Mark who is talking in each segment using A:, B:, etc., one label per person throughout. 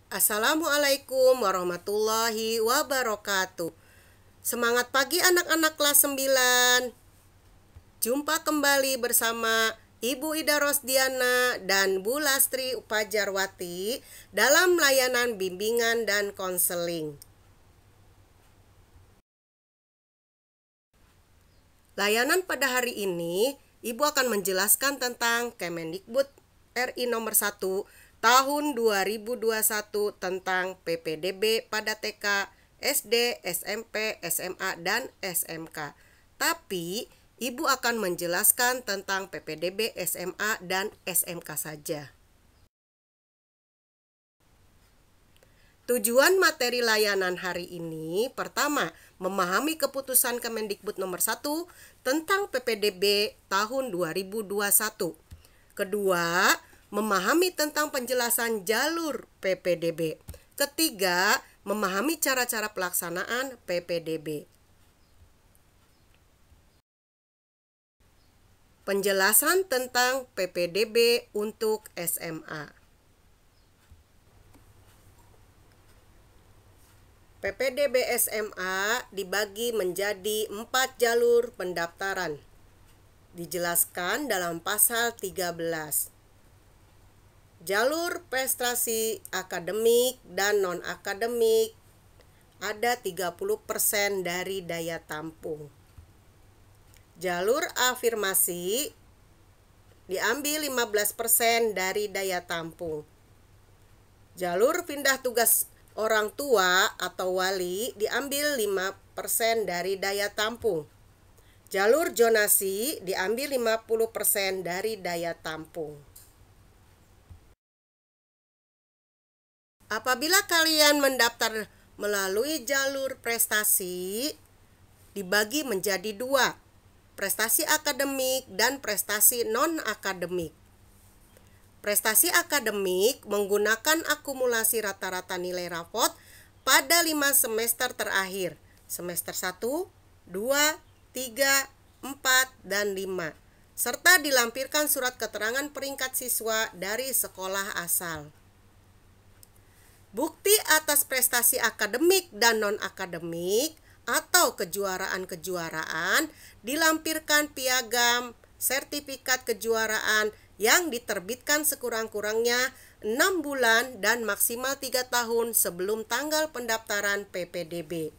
A: Assalamualaikum warahmatullahi wabarakatuh. Semangat pagi anak-anak kelas 9. Jumpa kembali bersama Ibu Ida Rosdiana dan Bu Lastri Upajarwati dalam layanan bimbingan dan konseling. Layanan pada hari ini, Ibu akan menjelaskan tentang Kemendikbud RI nomor 1 tahun 2021 tentang PPDB pada TK, SD, SMP, SMA, dan SMK. Tapi, Ibu akan menjelaskan tentang PPDB SMA dan SMK saja. Tujuan materi layanan hari ini, pertama, memahami keputusan Kemendikbud nomor 1 tentang PPDB tahun 2021. Kedua, memahami tentang penjelasan jalur PPDB. Ketiga, memahami cara-cara pelaksanaan PPDB. Penjelasan tentang PPDB untuk SMA. PPDB SMA dibagi menjadi 4 jalur pendaftaran. Dijelaskan dalam pasal 13. Jalur prestasi akademik dan non-akademik ada 30% dari daya tampung. Jalur afirmasi diambil 15% dari daya tampung. Jalur pindah tugas orang tua atau wali diambil 5% dari daya tampung. Jalur zonasi diambil 50% dari daya tampung. Apabila kalian mendaftar melalui jalur prestasi, dibagi menjadi 2, prestasi akademik dan prestasi non-akademik. Prestasi akademik menggunakan akumulasi rata-rata nilai rapot pada 5 semester terakhir, semester 1, 2, 3, 4, dan 5, serta dilampirkan surat keterangan peringkat siswa dari sekolah asal. Bukti atas prestasi akademik dan non-akademik atau kejuaraan-kejuaraan dilampirkan piagam sertifikat kejuaraan yang diterbitkan sekurang-kurangnya 6 bulan dan maksimal 3 tahun sebelum tanggal pendaftaran PPDB.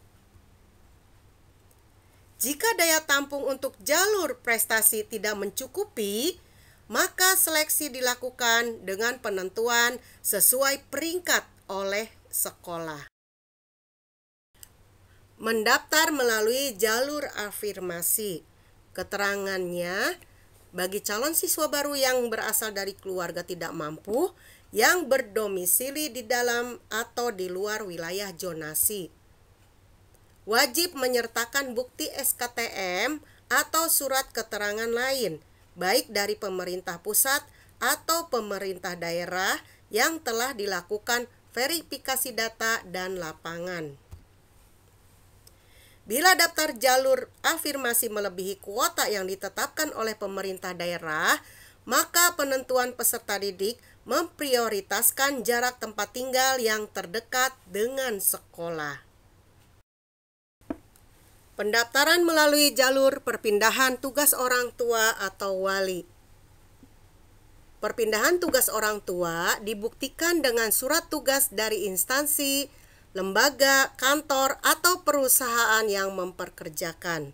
A: Jika daya tampung untuk jalur prestasi tidak mencukupi, maka seleksi dilakukan dengan penentuan sesuai peringkat oleh sekolah. Mendaftar melalui jalur afirmasi. Keterangannya, bagi calon siswa baru yang berasal dari keluarga tidak mampu yang berdomisili di dalam atau di luar wilayah zonasi, wajib menyertakan bukti SKTM atau surat keterangan lain, baik dari pemerintah pusat atau pemerintah daerah yang telah dilakukan verifikasi data dan lapangan. Bila daftar jalur afirmasi melebihi kuota yang ditetapkan oleh pemerintah daerah, maka penentuan peserta didik memprioritaskan jarak tempat tinggal yang terdekat dengan sekolah. Pendaftaran melalui jalur perpindahan tugas orang tua atau wali. Perpindahan tugas orang tua dibuktikan dengan surat tugas dari instansi, lembaga, kantor, atau perusahaan yang memperkerjakan.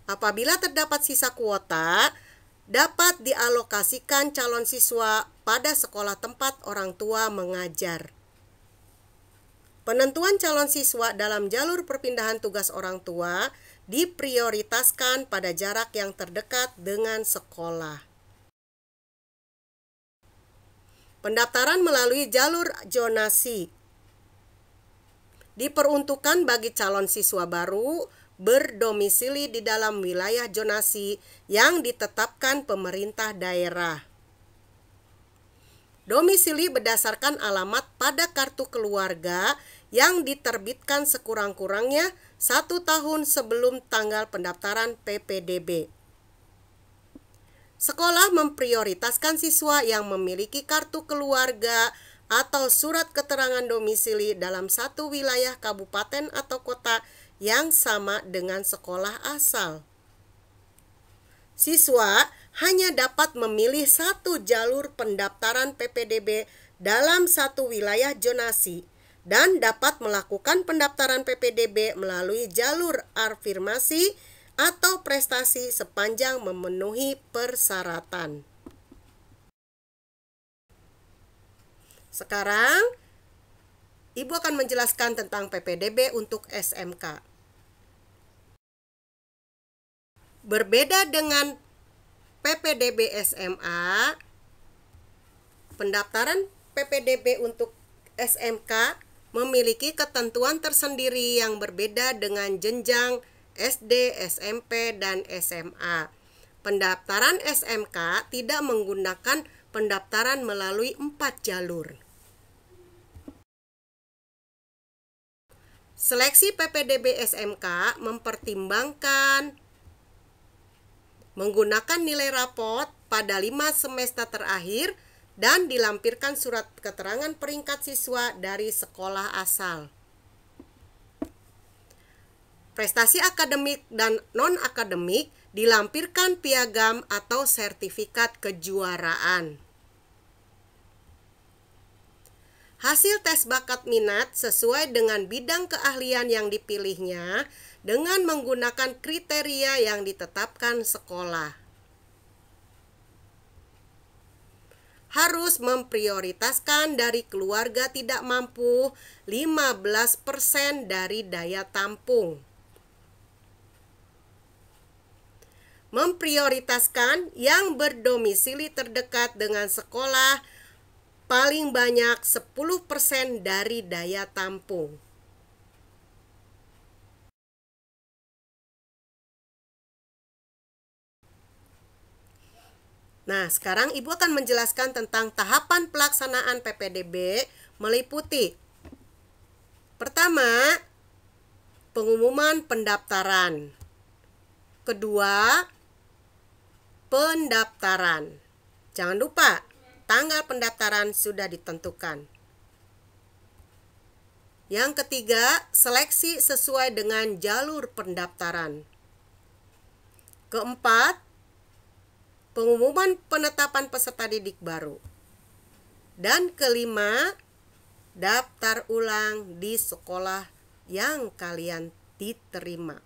A: Apabila terdapat sisa kuota, dapat dialokasikan calon siswa pada sekolah tempat orang tua mengajar. Penentuan calon siswa dalam jalur perpindahan tugas orang tua diprioritaskan pada jarak yang terdekat dengan sekolah. Pendaftaran melalui jalur zonasi diperuntukkan bagi calon siswa baru berdomisili di dalam wilayah zonasi yang ditetapkan pemerintah daerah. Domisili berdasarkan alamat pada kartu keluarga yang diterbitkan sekurang-kurangnya 1 tahun sebelum tanggal pendaftaran PPDB. Sekolah memprioritaskan siswa yang memiliki kartu keluarga atau surat keterangan domisili dalam satu wilayah kabupaten atau kota yang sama dengan sekolah asal. Siswa hanya dapat memilih satu jalur pendaftaran PPDB dalam satu wilayah zonasi dan dapat melakukan pendaftaran PPDB melalui jalur afirmasi atau prestasi sepanjang memenuhi persyaratan. Sekarang, Ibu akan menjelaskan tentang PPDB untuk SMK. Berbeda dengan PPDB SMA, pendaftaran PPDB untuk SMK memiliki ketentuan tersendiri yang berbeda dengan jenjang SD, SMP, dan SMA. Pendaftaran SMK tidak menggunakan pendaftaran melalui 4 jalur. Seleksi PPDB SMK mempertimbangkan menggunakan nilai rapot pada 5 semester terakhir dan dilampirkan surat keterangan peringkat siswa dari sekolah asal. Prestasi akademik dan non-akademik dilampirkan piagam atau sertifikat kejuaraan. Hasil tes bakat minat sesuai dengan bidang keahlian yang dipilihnya dengan menggunakan kriteria yang ditetapkan sekolah. Harus memprioritaskan dari keluarga tidak mampu 15% dari daya tampung. Memprioritaskan yang berdomisili terdekat dengan sekolah paling banyak 10% dari daya tampung. Nah, sekarang Ibu akan menjelaskan tentang tahapan pelaksanaan PPDB meliputi: pertama, pengumuman pendaftaran. Kedua, pendaftaran. Jangan lupa, tanggal pendaftaran sudah ditentukan. Yang ketiga, seleksi sesuai dengan jalur pendaftaran. Keempat, pengumuman penetapan peserta didik baru. Dan kelima, daftar ulang di sekolah yang kalian diterima.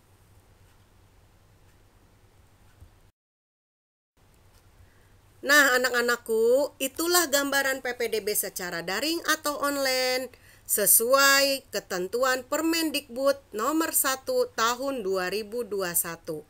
A: Nah, anak-anakku, itulah gambaran PPDB secara daring atau online sesuai ketentuan Permendikbud nomor 1 tahun 2021.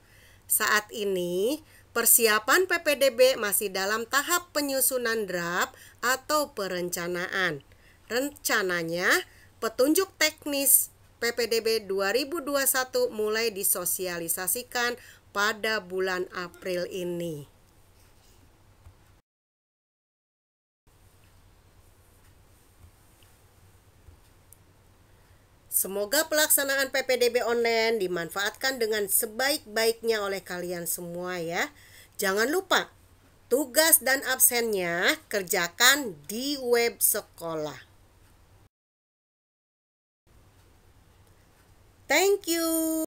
A: Saat ini, persiapan PPDB masih dalam tahap penyusunan draft atau perencanaan. Rencananya, petunjuk teknis PPDB 2021 mulai disosialisasikan pada bulan April ini. Semoga pelaksanaan PPDB online dimanfaatkan dengan sebaik-baiknya oleh kalian semua ya. Jangan lupa, tugas dan absennya kerjakan di web sekolah. Thank you.